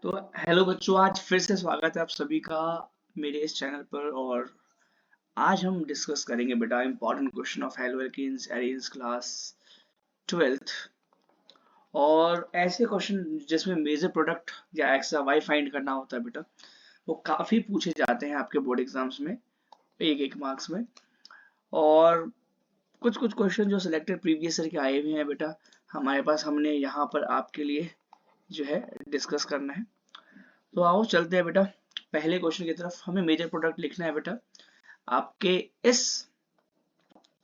तो हेलो बच्चों, आज फिर से स्वागत है आप सभी का मेरे इस चैनल पर। और आज हम डिस्कस करेंगे बेटा important question of halo alkanes alkanes class 12th। और ऐसे क्वेश्चन जिसमें मेजर प्रोडक्ट या एक्स या वाई फाइंड करना होता है बेटा, वो काफी पूछे जाते हैं आपके बोर्ड एग्जाम्स में, एक एक मार्क्स में। और कुछ कुछ क्वेश्चन जो सिलेक्टेड प्रीवियस ईयर के आए हुए हैं बेटा हमारे पास, हमने यहाँ पर आपके लिए जो है डिस्कस करना है। तो आओ चलते हैं बेटा पहले क्वेश्चन की तरफ। हमें मेजर प्रोडक्ट लिखना है बेटा आपके इस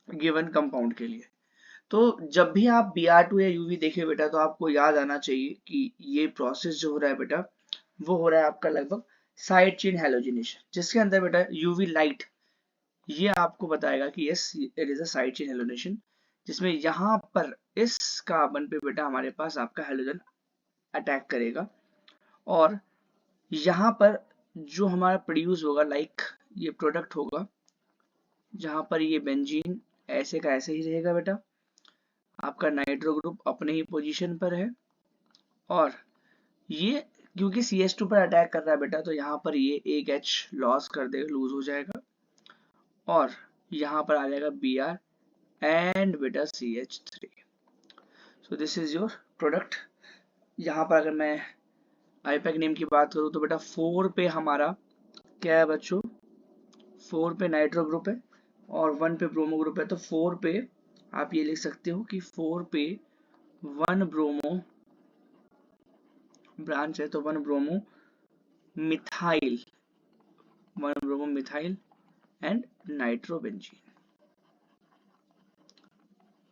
गिवन कंपाउंड के लिए। तो जब भी आप Br2 या UV देखें बेटा, तो आपको याद आना चाहिए कि ये प्रोसेस जो हो रहा है बेटा, वो हो रहा है आपका लगभग साइड चेन हैलोजिनेशन, जिसके अंदर बेटा UV लाइट ये आपको बताएगा कि yes it is a side chain halogenation, जिसमें यहाँ पर इस कार्बन पे बेटा हमारे पास आपका हैलोजन अटैक करेगा। और यहाँ पर जो हमारा प्रोड्यूस होगा लाइक ये प्रोडक्ट होगा, जहां पर ये बेंजीन ऐसे का ऐसे ही रहेगा बेटा, आपका नाइट्रो ग्रुप अपने ही पोजीशन पर है। और ये क्योंकि CH2 पर अटैक कर रहा है बेटा, तो यहाँ पर ये एक H लॉस कर देगा, लूज हो जाएगा। और यहाँ पर आ जाएगा Br एंड बेटा CH3। So this is your product. यहाँ पर अगर मैं आईपैक नेम की बात करूँ तो बेटा 4 पे हमारा क्या है बच्चों, 4 पे नाइट्रो ग्रुप है और 1 पे ब्रोमो ग्रुप है। तो 4 पे आप ये लिख सकते हो कि 4 पे 1 ब्रोमो ब्रांच है, तो 1 bromo methyl, 1 bromo methyl and nitrobenzene.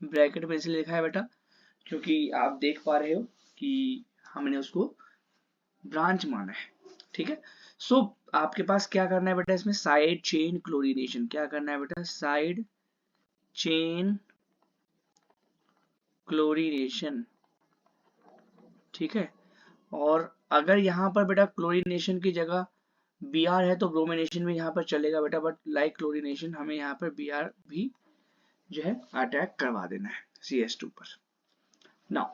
Bracket में इसलिए लिखा है बेटा क्योंकि आप देख पा रहे हो कि हमने उसको ब्रांच माना है। ठीक है। सो आपके पास क्या करना है बेटा, इसमें साइड चेन क्लोरीनेशन। क्या करना है बेटा, साइड चेन क्लोरीनेशन। ठीक है। और अगर यहाँ पर बेटा क्लोरीनेशन की जगह Br है तो ब्रोमिनेशन भी यहाँ पर चलेगा बेटा, बट लाइक क्लोरीनेशन हमें यहाँ पर Br भी जो है अटैक करवा देना है CH2 पर। नाउ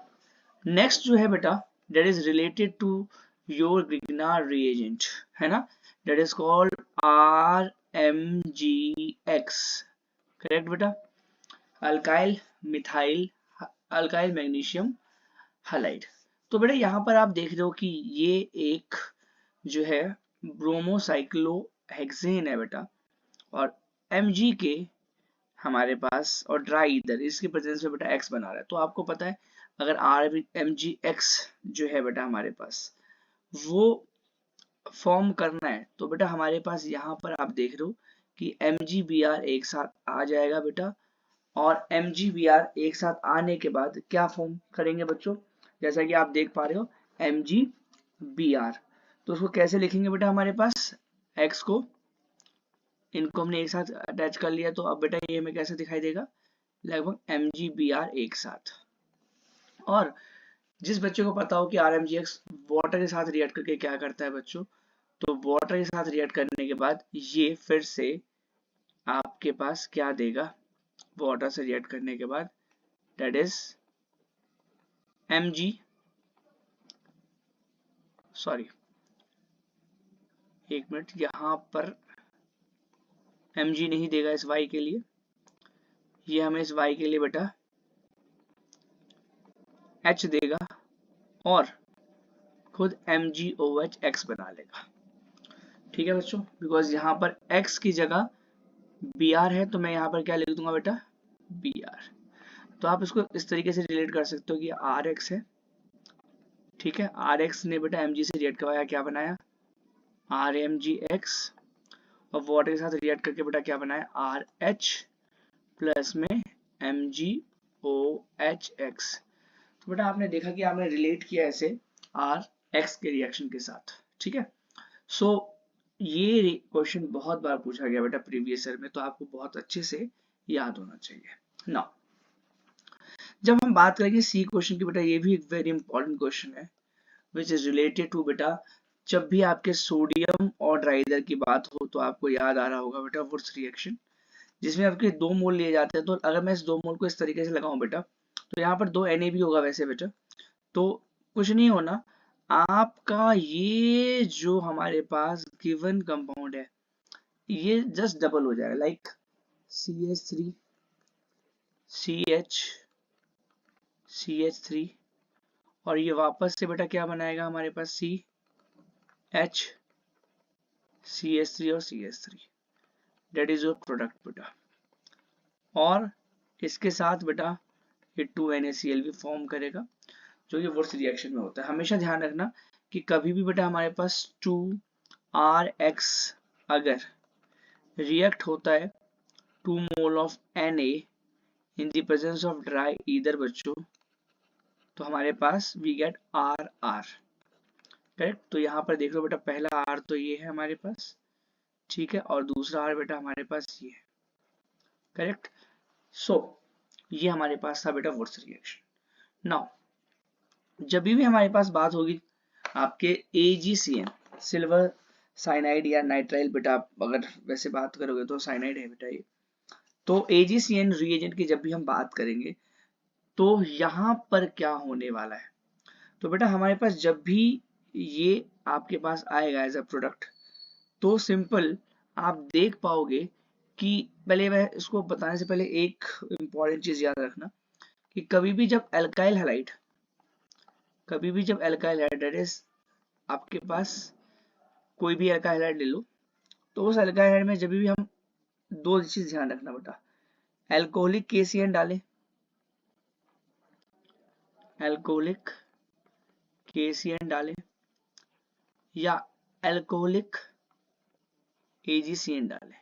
नेक्स्ट जो है बेटा that is related to your Grignard reagent, है ना, that is called RMGX। Correct बेटा, alkyl methyl alkyl magnesium halide. तो बेटा यहाँ पर आप देख रहे हो कि ये एक जो है ब्रोमोसाइक्लोहेक्सेन है बेटा, और Mg के हमारे पास और ड्राई इधर इसकी प्रेजेंस में बेटा X बना रहा है। तो आपको पता है अगर RMGX जो है बेटा हमारे पास वो फॉर्म करना है, तो बेटा हमारे पास यहाँ पर आप देख रहे हो कि MgBr एक साथ आ जाएगा बेटा। और MgBr एक साथ आने के बाद क्या फॉर्म करेंगे बच्चों, जैसा कि आप देख पा रहे हो MgBr। तो उसको कैसे लिखेंगे बेटा, हमारे पास X को इनको हमने एक साथ अटैच कर लिया, तो अब बेटा ये हमें कैसे दिखाई देगा, लगभग MgBr एक साथ। और जिस बच्चे को पता हो कि RMGX वाटर के साथ रिएक्ट करके क्या करता है बच्चों, तो वाटर के साथ रिएक्ट करने के बाद ये फिर से आपके पास क्या देगा, वाटर से रिएक्ट करने के बाद दैट इज Mg, सॉरी एक मिनट, यहाँ पर Mg नहीं देगा इस Y के लिए, ये हमें इस Y के लिए बेटा H देगा और खुद MgOH बना लेगा। ठीक है बच्चों, बिकॉज यहाँ पर X की जगह Br है, तो मैं यहाँ पर क्या लिख दूंगा बेटा, Br। तो आप इसको इस तरीके से रिलेट कर सकते हो कि Rx है, ठीक है, Rx ने बेटा Mg से रिएक्ट करवाया, क्या बनाया RMGX, और वाटर के साथ रिएक्ट करके बेटा क्या बनाया RH प्लस में MgOHX। तो बेटा आपने देखा कि आपने रिलेट किया ऐसे Rx के रिएक्शन के साथ। ठीक है। सो ये क्वेश्चन बहुत बार पूछा गया बेटा प्रीवियस ईयर में, तो आपको बहुत अच्छे से याद होना चाहिए। नाउ जब हम बात करेंगे सी क्वेश्चन की बेटा, ये भी एक वेरी इंपॉर्टेंट क्वेश्चन है विच इज रिलेटेड टू बेटा, जब भी आपके सोडियम और ड्राइडर की बात हो तो आपको याद आ रहा होगा बेटा वुड्स रिएक्शन, जिसमें आपके 2 मोल लिए जाते हैं। तो अगर मैं इस 2 मोल को इस तरीके से लगाऊं बेटा, तो यहाँ पर 2 Na भी होगा वैसे बेटा, तो कुछ नहीं होना, आपका ये जो हमारे पास गिवन कंपाउंड है ये जस्ट डबल हो जाएगा, लाइक CH3 CH3 और ये वापस से बेटा क्या बनाएगा हमारे पास CH CH3 और CH3, date is your product बेटा। और इसके साथ बेटा ये 2NaCl भी फॉर्म करेगा जो कि वुड्स रिएक्शन में होता है। हमेशा ध्यान रखना कि कभी भी बेटा हमारे पास 2RX अगर रिएक्ट होता है 2 mole of Na in the presence of dry either बच्चों, तो हमारे पास वी गेट RR, करेक्ट। तो यहाँ पर देख लो बेटा पहला R तो ये है हमारे पास, ठीक है, और दूसरा R बेटा हमारे पास ये है, करेक्ट। सो ये हमारे पास था बेटा वुड्स रिएक्शन। नाउ जब भी हमारे पास बात होगी आपके AgCN सिल्वर साइनाइड या नाइट्राइल बेटा, अगर वैसे बात करोगे तो साइनाइड है बेटा ये, तो AgCN रिएजेंट की जब भी हम बात करेंगे तो यहाँ पर क्या होने वाला है, तो बेटा हमारे पास जब भी ये आपके पास आएगा एज अ प्रोडक्ट, तो सिंपल आप देख पाओगे कि पहले मैं इसको बताने से पहले एक इंपॉर्टेंट चीज याद रखना कि कभी भी जब एल्काइल हैलाइड दैट इज आपके पास कोई भी एल्काइल हैलाइड ले लो, तो उस एल्काइल हैलाइड में जब भी हम दो चीज ध्यान रखना बेटा, एल्कोहलिक KCN डालें, एल्कोहलिक KCN डालें या एल्कोहलिक AgCN डालें,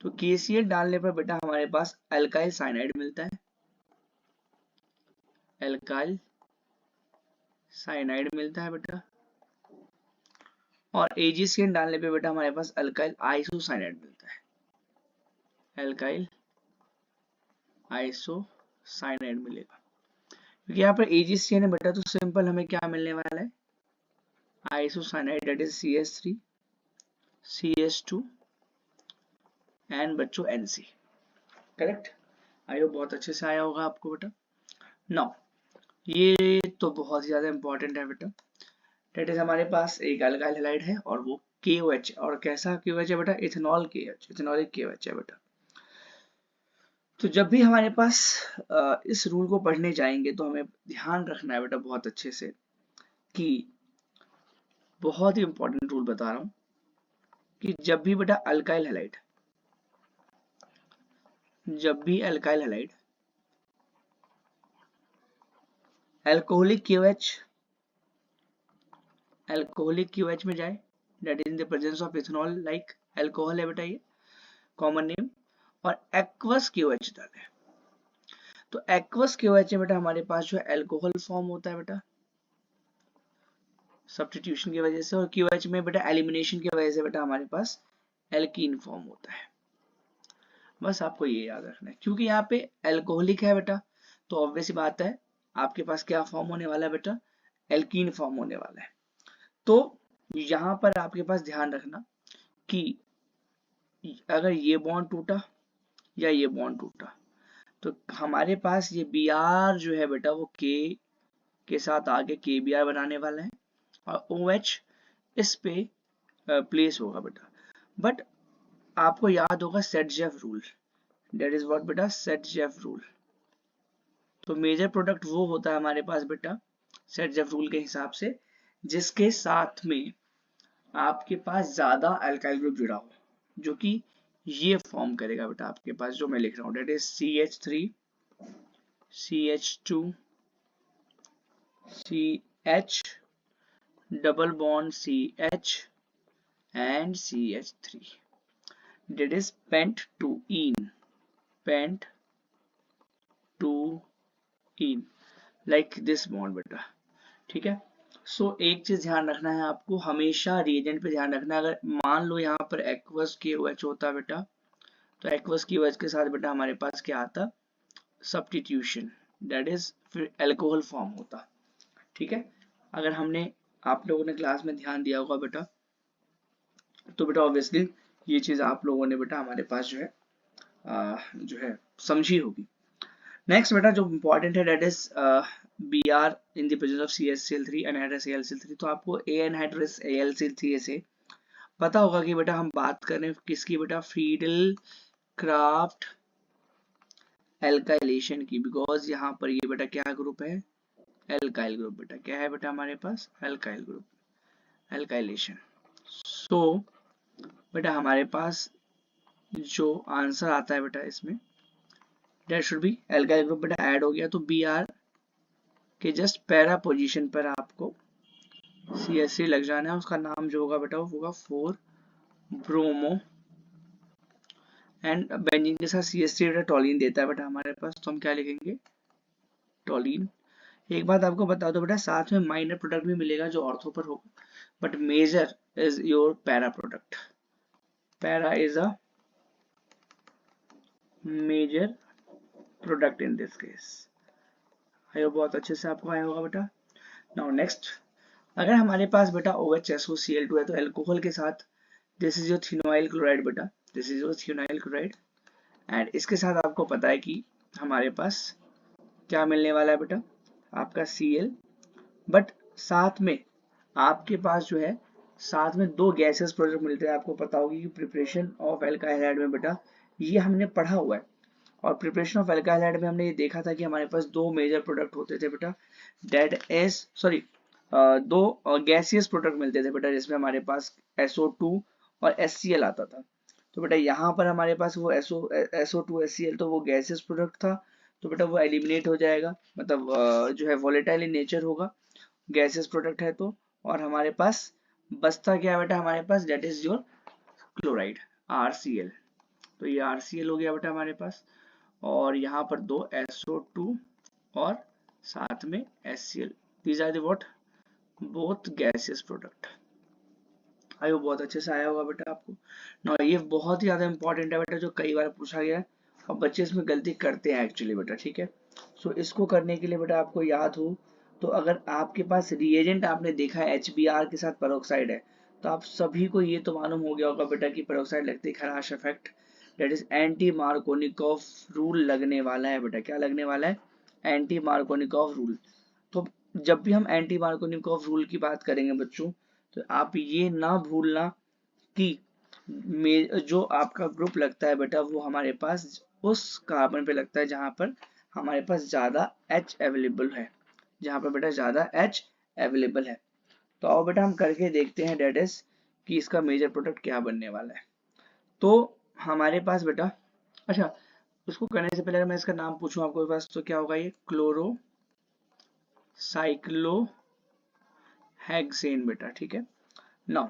तो KCN डालने पर बेटा हमारे पास एल्काइल साइनाइड मिलता है, एल्काइल साइनाइड मिलता है बेटा, और AgCN डालने पे बेटा हमारे पास अल्काइल आइसोसाइनाइड मिलता है, अल्काइल आइसोसाइनाइड मिलेगा। क्योंकि यहाँ पर AgCN है बेटा तो सिंपल हमें क्या मिलने वाला है, isocyanide that is CH3 CH2 and बच्चों NC, करेक्ट। आई होप बहुत अच्छे से आया होगा आपको बेटा। नाउ ये तो बहुत ही ज्यादा इंपॉर्टेंट है बेटा, दैट इज हमारे पास एक अल्काइल हैलाइड है और वो KOH, और कैसा KOH है बेटा, इथेनॉल KOH, इथेनॉलिक KOH है बेटा। तो जब भी हमारे पास इस रूल को पढ़ने जाएंगे तो हमें ध्यान रखना है बेटा बहुत अच्छे से कि बहुत ही इंपॉर्टेंट रूल बता रहा हूं कि जब भी बेटा अल्काइल हैलाइड अल्कोहलिक KOH में जाए, that is in the presence of ethanol, like alcohol है बेटा ये कॉमन नेम, और एक्वस KOH डाले, तो एक्वस KOH में बेटा हमारे पास जो है अल्कोहल फॉर्म होता है बेटा सब्स्टिट्यूशन की वजह से, और KOH में बेटा एलिमिनेशन की वजह से बेटा हमारे पास एल्कीन फॉर्म होता है। बस आपको ये याद रखना है, क्योंकि यहाँ पे अल्कोहलिक है बेटा तो ऑब्वियस सी बात है आपके पास क्या फॉर्म होने वाला है बेटा, एल्कीन फॉर्म होने वाला है। तो यहाँ पर आपके पास ध्यान रखना कि अगर ये बॉन्ड टूटा या ये बॉन्ड टूटा तो हमारे पास ये Br जो है बेटा वो K के साथ आगे KBr बनाने वाला है और OH इस पे प्लेस होगा बेटा। बट आपको याद होगा set-Jeff rule, that is what बेटा, सेट-जेफ रूल। तो मेजर प्रोडक्ट वो होता है हमारे पास बेटा सेट-जेफ रूल के हिसाब से जिसके साथ में आपके पास ज्यादा अल्काइल ग्रुप जुड़ा हो, जो कि ये फॉर्म करेगा बेटा आपके पास जो मैं लिख रहा हूँ, that is CH3 CH2 CH double bond CH and CH3, that is pent2ene, pent2ene, like this bond बेटा, ठीक है। सो एक चीज ध्यान रखना है आपको, हमेशा रिएजेंट पे ध्यान रखना है। अगर मान लो यहाँ पर एक्वस KOH होता बेटा तो एक्वस KOH के साथ बेटा हमारे पास क्या आता, सब्स्टिट्यूशन, दैट इज फिर अल्कोहल फॉर्म होता, ठीक है। अगर हमने आप लोगों ने क्लास में ध्यान दिया होगा बेटा तो बेटा ऑब्वियसली ये चीज आप लोगों ने बेटा हमारे पास जो है समझी होगी। नेक्स्ट बेटा जो इम्पोर्टेंट है that is Br in the presence of CH3 anhydrous AlCl3, तो आपको A anhydrous AlCl3 से पता होगा कि बेटा हम बात कर रहे हैं किसकी बेटा, फ्रीडल क्राफ्ट एल्काइलेशन की, बिकॉज यहाँ पर ये बेटा क्या ग्रुप है, एल्काइल ग्रुप। बेटा क्या है बेटा हमारे पास, एल्काइल ग्रुप, एल्काइलेशन। सो बेटा हमारे पास जो आंसर आता है बेटा इसमें, that should be alkyl group बेटा ऐड हो गया, तो Br के जस्ट पैरा पोजीशन पर आपको CH3 लग जाना है, उसका नाम जो होगा बेटा वो होगा 4 ब्रोमो, एंड बेंजीन के साथ CH3 बेटा टॉलिन देता है बेटा हमारे पास, तो हम क्या लिखेंगे, टॉलिन। एक बात आपको बता दो बेटा, साथ में माइनर प्रोडक्ट भी मिलेगा जो ऑर्थो पर होगा, but major is your para product. Para is a major product in this case. आयो बहुत अच्छे से आपको आया होगा बेटा। नाउ नेक्स्ट, अगर हमारे पास बेटा OHSOCl2 है तो अल्कोहल के साथ this is your thionyl chloride बेटा, this is your thionyl chloride, and इसके साथ आपको पता है कि हमारे पास क्या मिलने वाला है बेटा, आपका Cl, बट साथ में आपके पास जो है साथ में दो गैसेस प्रोडक्ट मिलते हैं। आपको पता होगी कि प्रिपरेशन ऑफ एल्काइल हाइड्राइड में बेटा ये हमने पढ़ा हुआ है, और प्रिपरेशन ऑफ एल्काइल हाइड्राइड में हमने ये देखा था कि हमारे पास दो मेजर प्रोडक्ट होते थे बेटा, डेट एस सॉरी दो गैसियस प्रोडक्ट मिलते थे बेटा, जिसमें हमारे पास SO2 और HCl आता था। तो बेटा यहाँ पर हमारे पास वो SO2 HCl तो वो गैसियस प्रोडक्ट था, तो बेटा वो एलिमिनेट हो जाएगा, मतलब जो है वोलेटाइल इन नेचर होगा, गैसियस प्रोडक्ट है तो, और हमारे पास बचता क्या है बेटा हमारे पास, that is your chloride RCl। तो ये RCl हो गया बेटा हमारे पास, और यहाँ पर दो SO2 और साथ में HCl, these are the what, both gaseous product. आयो बहुत अच्छे से आया होगा बेटा आपको ना, ये बहुत ही ज्यादा इंपॉर्टेंट है बेटा, जो कई बार पूछा गया है और बच्चे इसमें गलती करते हैं एक्चुअली बेटा, ठीक है। सो इसको करने के लिए बेटा आपको याद हो, तो अगर आपके पास रिएजेंट आपने देखा है HBr के साथ पेरोक्साइड है, तो आप सभी को ये तो मालूम हो गया होगा बेटा कि पेरोक्साइड लगते ही खराश effect, that is anti Markovnikov rule लगने वाला है बेटा। क्या लगने वाला है, एंटी मार्कोनिकॉफ रूल। तो जब भी हम एंटी मार्कोनिकॉफ रूल की बात करेंगे बच्चों, तो आप ये ना भूलना कि जो आपका ग्रुप लगता है बेटा वो हमारे पास उस कार्बन पे लगता है जहां पर हमारे पास ज्यादा H अवेलेबल है, जहां पर बेटा ज्यादा H अवेलेबल है। तो आओ बेटा हम करके देखते हैं डेट इज कि इसका मेजर प्रोडक्ट क्या बनने वाला है। तो हमारे पास बेटा, अच्छा उसको करने से पहले अगर मैं इसका नाम पूछूं आपके पास तो क्या होगा, ये क्लोरो साइक्लोहेक्सेन बेटा, ठीक है। नाउ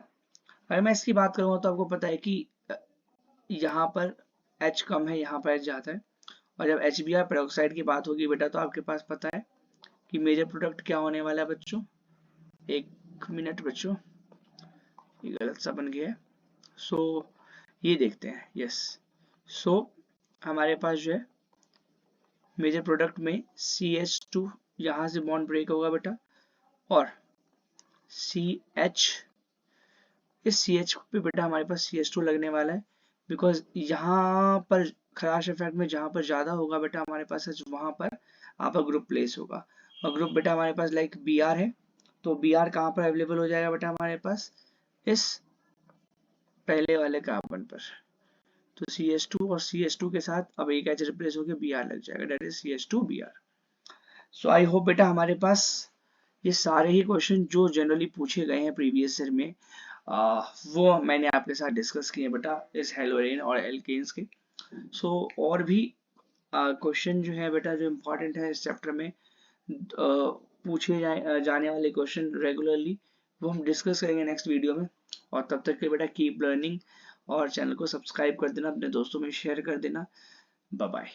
अगर मैं इसकी बात करूंगा तो आपको पता है कि यहाँ पर H कम है, यहाँ पर H ज्यादा है, और जब HBr पेरोक्साइड की बात होगी बेटा तो आपके पास पता है कि मेजर प्रोडक्ट क्या होने वाला है बच्चों। एक मिनट बच्चों, ये गलत सा बन गया है। सो ये देखते हैं, यस। सो हमारे पास जो है मेजर प्रोडक्ट में CH2 यहाँ से बॉन्ड ब्रेक होगा बेटा, और CH, इस CH पे बेटा हमारे पास CH2 लगने वाला है, बिकॉज यहाँ पर खराश इफेक्ट में जहाँ पर ज्यादा होगा बेटा हमारे पास वहां पर आपका ग्रुप प्लेस होगा, और ग्रुप बेटा हमारे पास लाइक Br है, तो Br कहाँ पर अवेलेबल हो जाएगा बेटा हमारे पास, इस पहले वाले कार्बन पर। तो CH2 और CH2 के साथ अब एक H रिप्लेस होकर Br लग जाएगा, that is CH2Br। So I hope बेटा हमारे पास ये सारे ही क्वेश्चन जो जनरली पूछे गए हैं प्रीवियस ईयर में वो मैंने आपके साथ डिस्कस किए बेटा इस हेलोरेन और एल्केन्स के। सो और भी क्वेश्चन जो है बेटा जो इम्पोर्टेंट है इस चैप्टर में पूछे जाने वाले क्वेश्चन रेगुलरली, वो हम डिस्कस करेंगे नेक्स्ट वीडियो में। और तब तक के बेटा कीप लर्निंग, और चैनल को सब्सक्राइब कर देना, अपने दोस्तों में शेयर कर देना। Bye bye.